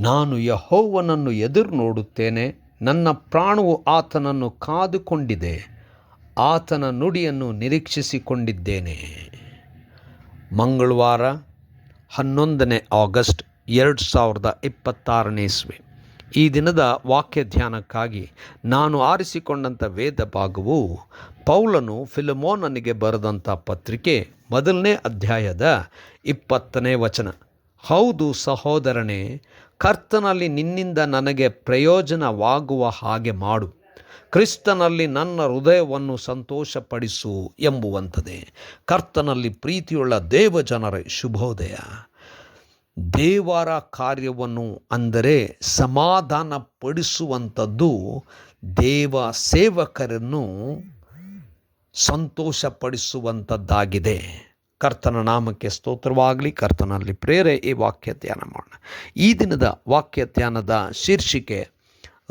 ನಾನು ಯೆಹೋವನನ್ನು ಎದುರು ನೋಡುತ್ತೇನೆ, ನನ್ನ ಪ್ರಾಣವು ಆತನನ್ನು ಕಾದುಕೊಂಡಿದೆ, ಆತನ ನುಡಿಯನ್ನು ನಿರೀಕ್ಷಿಸಿಕೊಂಡಿದ್ದೇನೆ. ಮಂಗಳವಾರ 11 ಆಗಸ್ಟ್ 2026 ಇಸ್ವಿ. ಈ ದಿನದ ವಾಕ್ಯ ಧ್ಯಾನಕ್ಕಾಗಿ ನಾನು ಆರಿಸಿಕೊಂಡಂಥ ವೇದ ಭಾಗವು ಪೌಲನು ಫಿಲೆಮೋನನಿಗೆ ಬರೆದಂಥ ಪತ್ರಿಕೆ 1ನೇ ಅಧ್ಯಾಯದ 20ನೇ ವಚನ. ಹೌದು ಸಹೋದರನೇ, ಕರ್ತನಲ್ಲಿ ನಿನ್ನಿಂದ ನನಗೆ ಪ್ರಯೋಜನವಾಗುವ ಹಾಗೆ ಮಾಡು, ಕ್ರಿಸ್ತನಲ್ಲಿ ನನ್ನ ಹೃದಯವನ್ನು ಸಂತೋಷಪಡಿಸು ಎಂಬುವಂಥದ್ದೇ. ಕರ್ತನಲ್ಲಿ ಪ್ರೀತಿಯುಳ್ಳ ದೇವಜನರೇ, ಶುಭೋದಯ. ದೇವರ ಕಾರ್ಯವನ್ನು ಅಂದರೆ ಸಮಾಧಾನಪಡಿಸುವಂಥದ್ದು ದೇವ ಸೇವಕರನ್ನು ಸಂತೋಷಪಡಿಸುವಂಥದ್ದಾಗಿದೆ. ಕರ್ತನ ನಾಮಕ್ಕೆ ಸ್ತೋತ್ರವಾಗಲಿ. ಕರ್ತನಲ್ಲಿ ಪ್ರೇರೆ ಈ ವಾಕ್ಯ ಧ್ಯಾನ ಮಾಡೋಣ. ಈ ದಿನದ ವಾಕ್ಯ ಧ್ಯಾನದ ಶೀರ್ಷಿಕೆ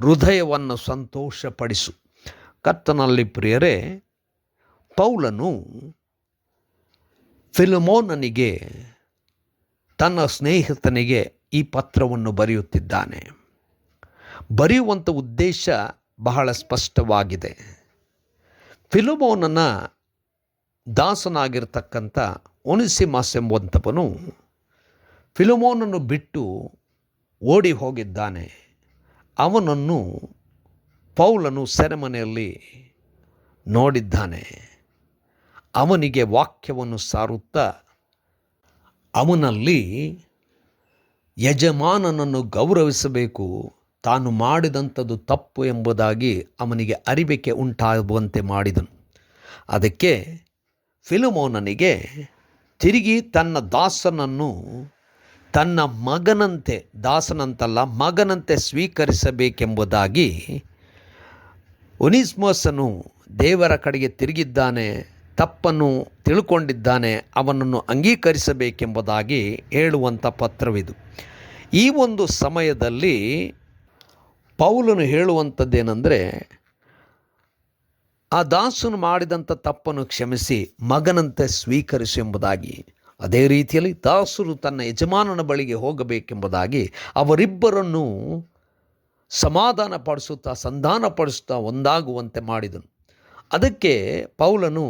ಹೃದಯವನ್ನು ಸಂತೋಷಪಡಿಸು. ಕರ್ತನಲ್ಲಿ ಪ್ರಿಯರೇ, ಪೌಲನು ಫಿಲೆಮೋನನಿಗೆ, ತನ್ನ ಸ್ನೇಹಿತನಿಗೆ ಈ ಪತ್ರವನ್ನು ಬರೆಯುತ್ತಿದ್ದಾನೆ. ಬರೆಯುವಂಥ ಉದ್ದೇಶ ಬಹಳ ಸ್ಪಷ್ಟವಾಗಿದೆ. ಫಿಲೆಮೋನನ ದಾಸನಾಗಿರ್ತಕ್ಕಂಥ ಒನೇಸಿಮಸ್ ಎಂಬುವಂಥವನು ಫಿಲೆಮೋನನ್ನು ಬಿಟ್ಟು ಓಡಿ ಹೋಗಿದ್ದಾನೆ. ಅವನನ್ನು ಪೌಲನು ಸೆರೆಮನೆಯಲ್ಲಿ ನೋಡಿದ್ದಾನೆ. ಅವನಿಗೆ ವಾಕ್ಯವನ್ನು ಸಾರುತ್ತಾ ಅವನಲ್ಲಿ ಯಜಮಾನನನ್ನು ಗೌರವಿಸಬೇಕು, ತಾನು ಮಾಡಿದಂಥದ್ದು ತಪ್ಪು ಎಂಬುದಾಗಿ ಅವನಿಗೆ ಅರಿವಿಕೆ ಉಂಟಾಗುವಂತೆ ಮಾಡಿದನು. ಅದಕ್ಕೆ ಫಿಲೆಮೋನನಿಗೆ ತಿರುಗಿ ತನ್ನ ದಾಸನನ್ನು ತನ್ನ ಮಗನಂತೆ, ದಾಸನಂತಲ್ಲ ಮಗನಂತೆ ಸ್ವೀಕರಿಸಬೇಕೆಂಬುದಾಗಿ ಒನೇಸಿಮಸನು ದೇವರ ಕಡೆಗೆ ತಿರುಗಿದ್ದಾನೆ, ತಪ್ಪನ್ನು ತಿಳ್ಕೊಂಡಿದ್ದಾನೆ, ಅವನನ್ನು ಅಂಗೀಕರಿಸಬೇಕೆಂಬುದಾಗಿ ಹೇಳುವಂಥ ಪತ್ರವಿದು. ಈ ಒಂದು ಸಮಯದಲ್ಲಿ ಪೌಲನು ಹೇಳುವಂಥದ್ದೇನೆಂದರೆ, ಆ ದಾಸನು ಮಾಡಿದಂಥ ತಪ್ಪನ್ನು ಕ್ಷಮಿಸಿ ಮಗನಂತೆ ಸ್ವೀಕರಿಸು ಎಂಬುದಾಗಿ. ಅದೇ ರೀತಿಯಲ್ಲಿ ದಾಸರು ತನ್ನ ಯಜಮಾನನ ಬಳಿಗೆ ಹೋಗಬೇಕೆಂಬುದಾಗಿ ಅವರಿಬ್ಬರನ್ನು ಸಮಾಧಾನಪಡಿಸುತ್ತಾ ಸಂಧಾನಪಡಿಸುತ್ತಾ ಒಂದಾಗುವಂತೆ ಮಾಡಿದನು. ಅದಕ್ಕೆ ಪೌಲನು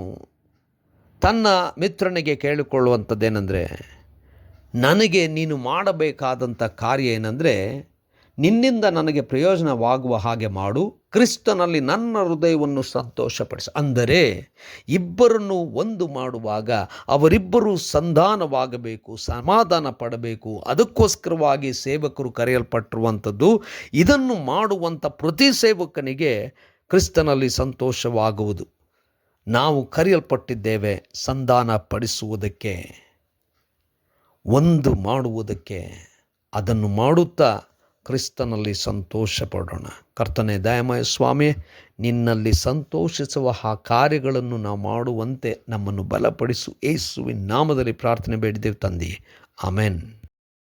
ತನ್ನ ಮಿತ್ರನಿಗೆ ಕೇಳಿಕೊಳ್ಳುವಂಥದ್ದೇನೆಂದರೆ, ನನಗೆ ನೀನು ಮಾಡಬೇಕಾದಂಥ ಕಾರ್ಯ ಏನೆಂದರೆ, ನಿನ್ನಿಂದ ನನಗೆ ಪ್ರಯೋಜನವಾಗುವ ಹಾಗೆ ಮಾಡು, ಕ್ರಿಸ್ತನಲ್ಲಿ ನನ್ನ ಹೃದಯವನ್ನು ಸಂತೋಷಪಡಿಸು. ಅಂದರೆ ಇಬ್ಬರನ್ನು ಒಂದು ಮಾಡುವಾಗ ಅವರಿಬ್ಬರೂ ಸಂಧಾನವಾಗಬೇಕು, ಸಮಾಧಾನ ಪಡಬೇಕು. ಅದಕ್ಕೋಸ್ಕರವಾಗಿ ಸೇವಕರು ಕರೆಯಲ್ಪಟ್ಟಿರುವಂಥದ್ದು. ಇದನ್ನು ಮಾಡುವಂಥ ಪ್ರತಿ ಸೇವಕನಿಗೆ ಕ್ರಿಸ್ತನಲ್ಲಿ ಸಂತೋಷವಾಗುವುದು. ನಾವು ಕರೆಯಲ್ಪಟ್ಟಿದ್ದೇವೆ ಸಂಧಾನ ಪಡಿಸುವುದಕ್ಕೆ, ಒಂದು ಮಾಡುವುದಕ್ಕೆ. ಅದನ್ನು ಮಾಡುತ್ತಾ ಕ್ರಿಸ್ತನಲ್ಲಿ ಸಂತೋಷ ಪಡೋಣ. ಕರ್ತನೇ, ದಯಾಮಯ ಸ್ವಾಮಿ, ನಿನ್ನಲ್ಲಿ ಸಂತೋಷಿಸುವ ಆ ಕಾರ್ಯಗಳನ್ನು ನಾವು ಮಾಡುವಂತೆ ನಮ್ಮನ್ನು ಬಲಪಡಿಸು. ಯೇಸುವಿನ ನಾಮದಲ್ಲಿ ಪ್ರಾರ್ಥನೆ ಬೇಡಿದ್ದೇವೆ ತಂದೆಯೇ, ಆಮೆನ್.